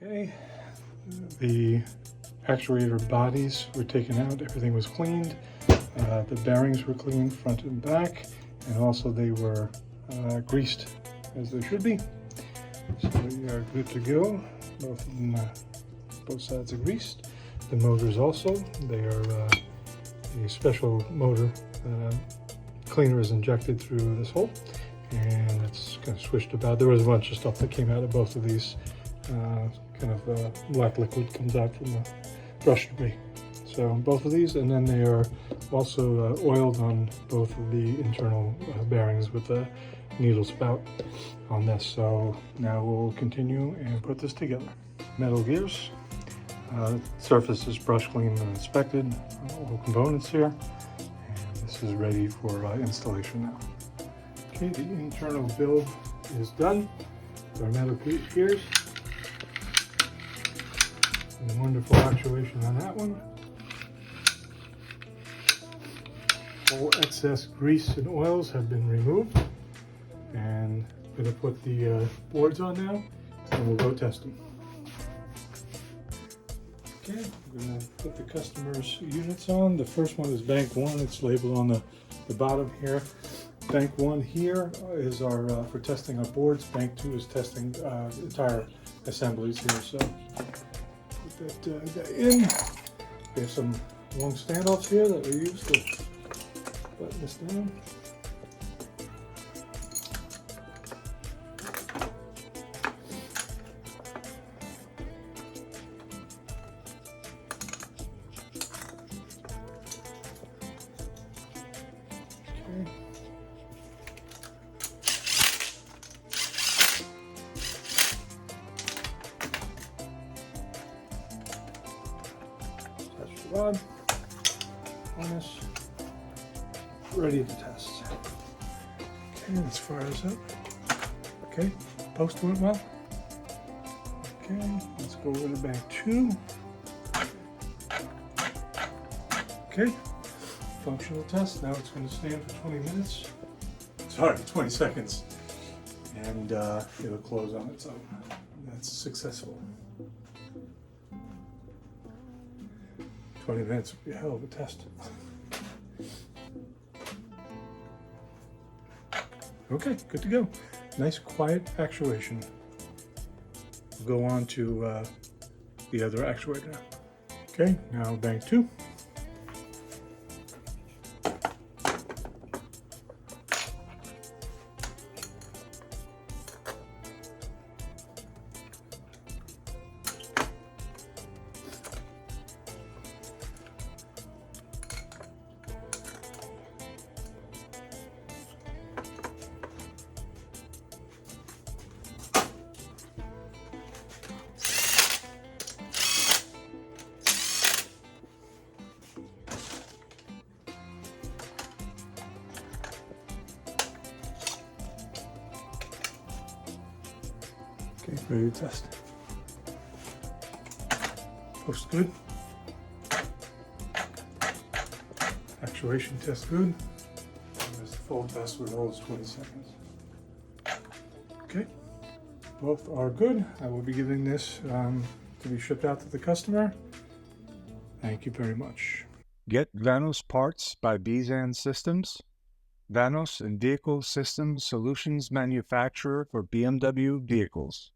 Okay, the actuator bodies were taken out, everything was cleaned, the bearings were cleaned front and back, and also they were greased as they should be. So we are good to go. Both sides are greased. The motors also, they are a special motor cleaner is injected through this hole, and it's kind of swished about. There was a bunch of stuff that came out of both of these. Black liquid comes out from the brush debris. So both of these, and then they are also oiled on both of the internal bearings with the needle spout on this. So now we'll continue and put this together. Metal gears. Surface is brush cleaned and inspected. All components here. And this is ready for installation now. Okay, the internal build is done. Our metal gears. And wonderful actuation on that one. All excess grease and oils have been removed. And I'm going to put the boards on now, and we'll go test them. Okay, I'm going to put the customer's units on. The first one is bank 1. It's labeled on the bottom here. Bank 1 here is our for testing our boards. Bank 2 is testing entire assemblies here. So put that in. We have some long standoffs here that we use to button this down. Rod, harness, ready to test. Okay, let's fire this up. Okay, post went well. Okay, let's go over to bank 2. Okay, functional test. Now it's going to stand for 20 minutes. Sorry, 20 seconds. And it'll close on its own. That's successful. 20 minutes would be a hell of a test. Okay, good to go. Nice quiet actuation. We'll go on to the other actuator now. Okay, now bank 2. Okay, ready to test. Post good. Actuation test good. And this full test would hold 20 seconds. Okay, both are good. I will be giving this to be shipped out to the customer. Thank you very much. GetVanosParts by Beisan Systems. Vanos and Vehicle System Solutions manufacturer for BMW vehicles.